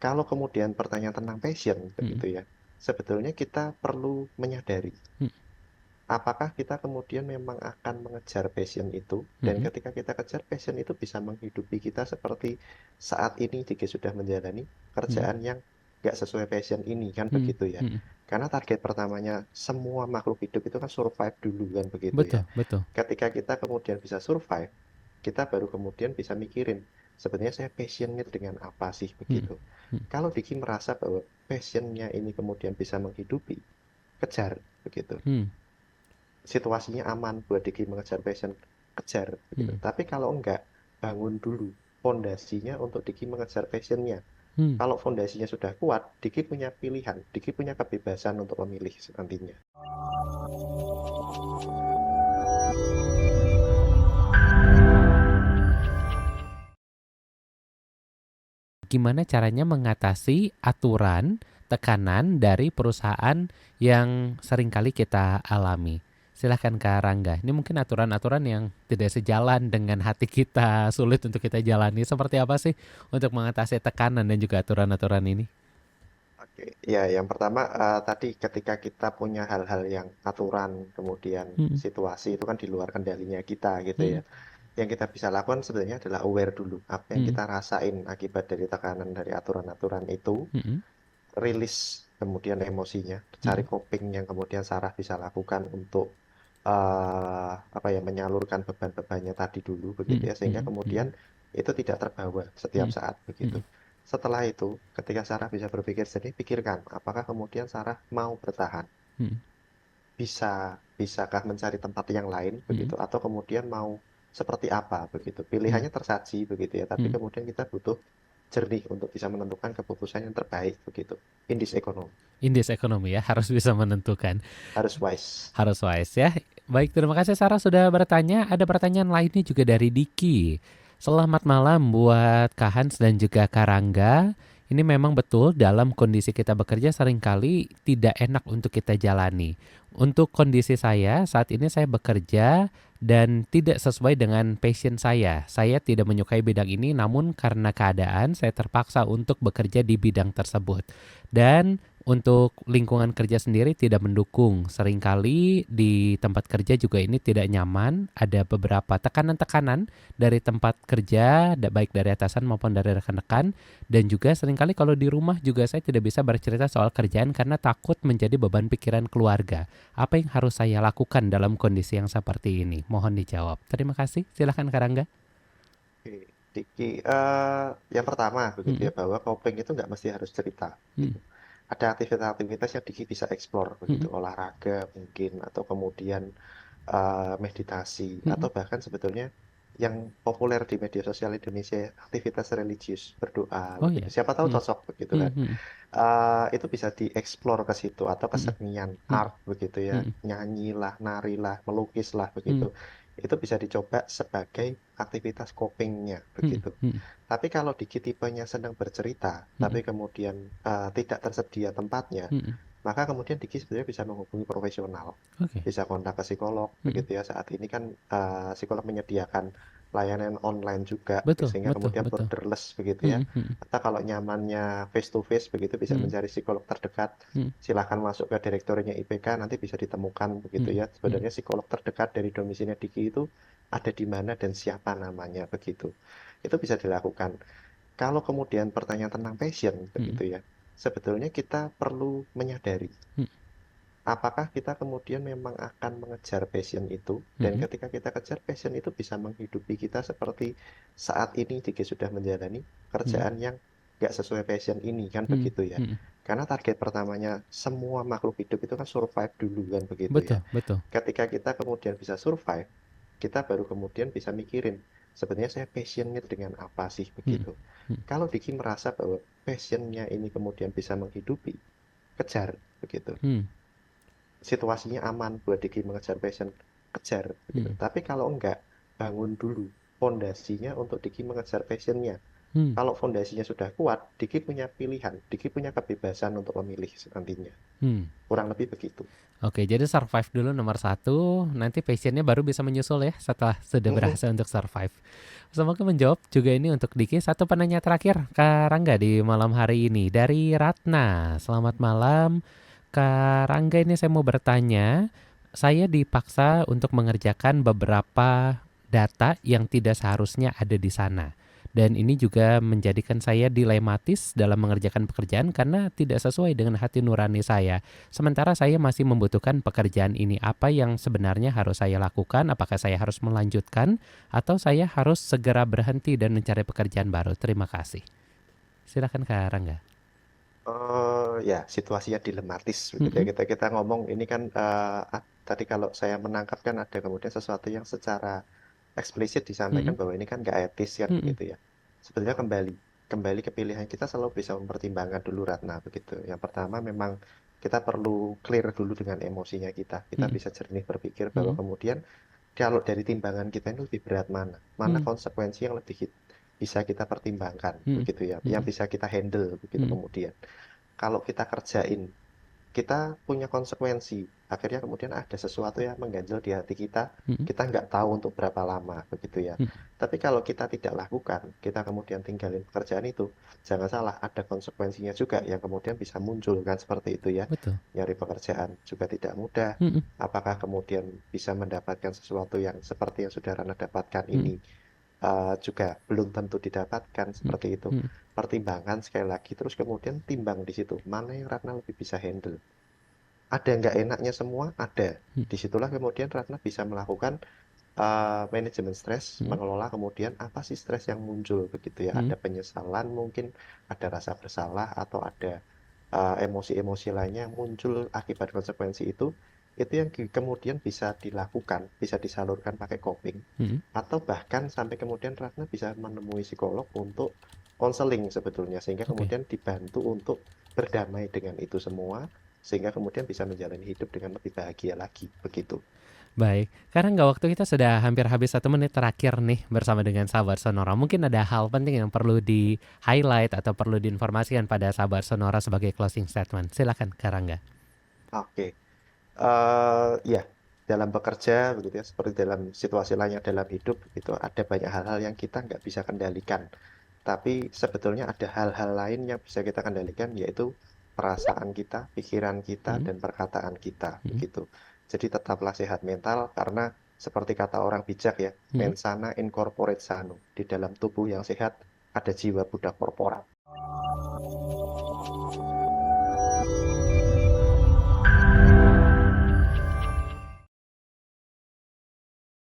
Kalau kemudian pertanyaan tentang passion Mhm. begitu ya, sebetulnya kita perlu menyadari Mhm. apakah kita kemudian memang akan mengejar passion itu, dan Mhm. ketika kita kejar passion itu bisa menghidupi kita seperti saat ini jika sudah menjalani Mhm. kerjaan yang nggak sesuai passion ini, kan Mhm. begitu ya. Mhm. Karena target pertamanya semua makhluk hidup itu kan survive dulu, kan begitu ya. Betul, betul. Ketika kita kemudian bisa survive, kita baru kemudian bisa mikirin, sebenarnya saya passionnya dengan apa sih Mhm. begitu. Mhm. Kalau Diki merasa bahwa passionnya ini kemudian bisa menghidupi, kejar begitu. Mhm. Situasinya aman buat Diki mengejar passion, kejar begitu. Mhm. Tapi kalau enggak, bangun dulu fondasinya untuk Diki mengejar passionnya. Mhm. Kalau fondasinya sudah kuat, Diki punya pilihan, Diki punya kebebasan untuk memilih nantinya. Gimana caranya mengatasi aturan, tekanan dari perusahaan yang seringkali kita alami? Silahkan Kak Rangga. Ini mungkin aturan-aturan yang tidak sejalan dengan hati kita, sulit untuk kita jalani. Seperti apa sih untuk mengatasi tekanan dan juga aturan-aturan ini? Oke, ya yang pertama tadi ketika kita punya hal-hal yang aturan, kemudian Mhm. situasi itu kan di luar kendalinya kita gitu ya. Mhm. Yang kita bisa lakukan sebenarnya adalah aware dulu apa yang Mhm. kita rasain akibat dari tekanan dari aturan-aturan itu, Mhm. rilis kemudian emosinya, cari Mhm. coping yang kemudian Sarah bisa lakukan untuk apa ya, menyalurkan beban-bebannya tadi dulu begitu Mhm. ya, sehingga Mhm. kemudian Mhm. itu tidak terbawa setiap Mhm. saat begitu. Mhm. Setelah itu, ketika Sarah bisa berpikir jernih, pikirkan apakah kemudian Sarah mau bertahan, Mhm. bisakah mencari tempat yang lain Mhm. begitu, atau kemudian mau seperti apa begitu. Mhm. Pilihannya tersaji begitu ya, tapi Mhm. kemudian kita butuh jernih untuk bisa menentukan keputusan yang terbaik begitu. In this economy Indeks ekonomi ya, harus bisa menentukan. harus wise. Harus wise ya. Baik, terima kasih Sarah sudah bertanya. Ada pertanyaan lainnya juga dari Diki. Selamat malam buat Kak Hans dan juga Kak Rangga. Ini memang betul dalam kondisi kita bekerja seringkali tidak enak untuk kita jalani. Untuk kondisi saya, saat ini saya bekerja dan tidak sesuai dengan passion saya. Saya tidak menyukai bidang ini, namun karena keadaan saya terpaksa untuk bekerja di bidang tersebut. Dan untuk lingkungan kerja sendiri tidak mendukung. Seringkali di tempat kerja juga ini tidak nyaman. Ada beberapa tekanan-tekanan dari tempat kerja, baik dari atasan maupun dari rekan-rekan. Dan juga seringkali kalau di rumah juga saya tidak bisa bercerita soal kerjaan karena takut menjadi beban pikiran keluarga. Apa yang harus saya lakukan dalam kondisi yang seperti ini? Mohon dijawab. Terima kasih. Silahkan Kak Rangga. Oke, Diki, yang pertama begitu Mm-mm. ya, bahwa coping itu nggak mesti harus cerita Mm. gitu. Ada aktivitas-aktivitas yang Diki bisa explore begitu, Mm-mm. olahraga mungkin, atau kemudian meditasi, atau Mm-mm. bahkan sebetulnya yang populer di media sosial Indonesia, aktivitas religius, berdoa Oh begitu. ya. Siapa tahu Mm. cocok begitu kan. Mm-mm. Itu bisa dieksplor ke situ, atau Mm-mm. kesenian Mm-mm. art begitu ya, Mm-mm. nyanyi lah, nari lah, melukis lah begitu. Mm-mm. Itu bisa dicoba sebagai aktivitas copingnya Mm-mm. begitu. Mm-mm. Tapi kalau Diki tipenya senang bercerita, tapi Mm-mm. kemudian tidak tersedia tempatnya, Mm-mm. maka kemudian Diki sebenarnya bisa menghubungi profesional, Oke. bisa kontak ke psikolog Mm-mm. begitu ya. Saat ini kan psikolog menyediakan layanan online juga, Betul, sehingga betul, kemudian betul. borderless begitu ya. Mhm. Mhm. Atau kalau nyamannya face to face begitu, bisa Mhm. mencari psikolog terdekat. Mhm. Silahkan masuk ke direktorinya IPK, nanti bisa ditemukan begitu Mhm. ya. Mhm. Sebenarnya psikolog terdekat dari domisilinya Diki itu ada di mana dan siapa namanya begitu. Itu bisa dilakukan. Kalau kemudian pertanyaan tentang passion Mhm. begitu ya, sebetulnya kita perlu menyadari Mhm. apakah kita kemudian memang akan mengejar passion itu, dan Mhm. ketika kita kejar passion itu bisa menghidupi kita seperti saat ini jika sudah menjalani Mhm. kerjaan yang nggak sesuai passion ini, kan Mhm. begitu ya. Mhm. Karena target pertamanya semua makhluk hidup itu kan survive dulu, kan begitu ya. Betul, betul. Ketika kita kemudian bisa survive, kita baru kemudian bisa mikirin, sebenarnya saya passionnya dengan apa sih Mhm. begitu. Mhm. Kalau Diki merasa bahwa passionnya ini kemudian bisa menghidupi, kejar begitu. Mhm. Situasinya aman buat Diki mengejar passion, kejar begitu. Mhm. Tapi kalau enggak, bangun dulu fondasinya untuk Diki mengejar passionnya. Hmm. Kalau fondasinya sudah kuat, Diki punya pilihan, Diki punya kebebasan untuk memilih nantinya. Hmm. Kurang lebih begitu. Oke, jadi survive dulu nomor satu, nanti passionnya baru bisa menyusul ya setelah sudah Mm-mm. berhasil untuk survive. Semoga menjawab juga ini untuk Diki. Satu penanya terakhir, Kak Rangga di malam hari ini dari Ratna. Selamat malam, Kak Rangga, ini saya mau bertanya. Saya dipaksa untuk mengerjakan beberapa data yang tidak seharusnya ada di sana. Dan ini juga menjadikan saya dilematis dalam mengerjakan pekerjaan karena tidak sesuai dengan hati nurani saya. Sementara saya masih membutuhkan pekerjaan ini. Apa yang sebenarnya harus saya lakukan? Apakah saya harus melanjutkan atau saya harus segera berhenti dan mencari pekerjaan baru? Terima kasih. Silakan Kak Rangga. Ya, situasinya dilematis begitu ya. Mm-mm, Kita ngomong ini kan tadi kalau saya menangkap kan ada kemudian sesuatu yang secara eksplisit disampaikan mm-mm, bahwa ini kan nggak etis kan mm-mm, begitu ya. Sebetulnya kembali ke pilihan kita selalu bisa mempertimbangkan dulu Ratna begitu. Yang pertama memang kita perlu clear dulu dengan emosinya kita. Kita mm-mm, bisa jernih berpikir bahwa mm-mm, kemudian kalau dari timbangan kita ini lebih berat mana? Mana mm-mm, konsekuensi yang lebih bisa kita pertimbangkan mm-mm, begitu ya. Yang mm-mm, bisa kita handle begitu mm-mm, kemudian. Kalau kita kerjain, kita punya konsekuensi. Akhirnya kemudian ada sesuatu yang mengganjal di hati mm-mm, kita nggak tahu untuk berapa lama, begitu ya. mm-mm. Tapi kalau kita tidak lakukan, kita kemudian tinggalin pekerjaan itu, jangan salah, ada konsekuensinya juga yang kemudian bisa muncul kan seperti itu ya. Betul. Nyari pekerjaan juga tidak mudah. Mm-mm, Apakah kemudian bisa mendapatkan sesuatu yang seperti yang saudara dapatkan mm-mm, ini juga belum tentu didapatkan mm-mm, seperti itu. mm-mm. Pertimbangan sekali lagi, terus kemudian timbang di situ, mana yang Ratna lebih bisa handle. Ada nggak enaknya semua? Ada. Disitulah kemudian Ratna bisa melakukan manajemen stres, Mm-mm, mengelola kemudian apa sih stres yang muncul begitu ya. mm-mm. Ada penyesalan mungkin, ada rasa bersalah, atau ada emosi-emosi lainnya yang muncul akibat konsekuensi itu yang kemudian bisa dilakukan, bisa disalurkan pakai coping, Mm-mm. atau bahkan sampai kemudian Ratna bisa menemui psikolog untuk konseling sebetulnya, sehingga Oke. kemudian dibantu untuk berdamai dengan itu semua, sehingga kemudian bisa menjalani hidup dengan lebih bahagia lagi, begitu. Baik, karena nggak waktu kita sudah hampir habis 1 menit terakhir nih bersama dengan sahabat Sonora. Mungkin ada hal penting yang perlu di-highlight atau perlu diinformasikan pada sahabat Sonora sebagai closing statement. Silakan, Karangga. Oke. Ya, dalam bekerja begitu ya, seperti dalam situasi lainnya dalam hidup itu ada banyak hal-hal yang kita nggak bisa kendalikan. Tapi sebetulnya ada hal-hal lain yang bisa kita kendalikan, yaitu perasaan kita, pikiran kita, Mm, dan perkataan kita mm, begitu. Jadi tetaplah sehat mental karena seperti kata orang bijak ya, mm. mensana in corpore sano. Di dalam tubuh yang sehat ada jiwa budak korporat.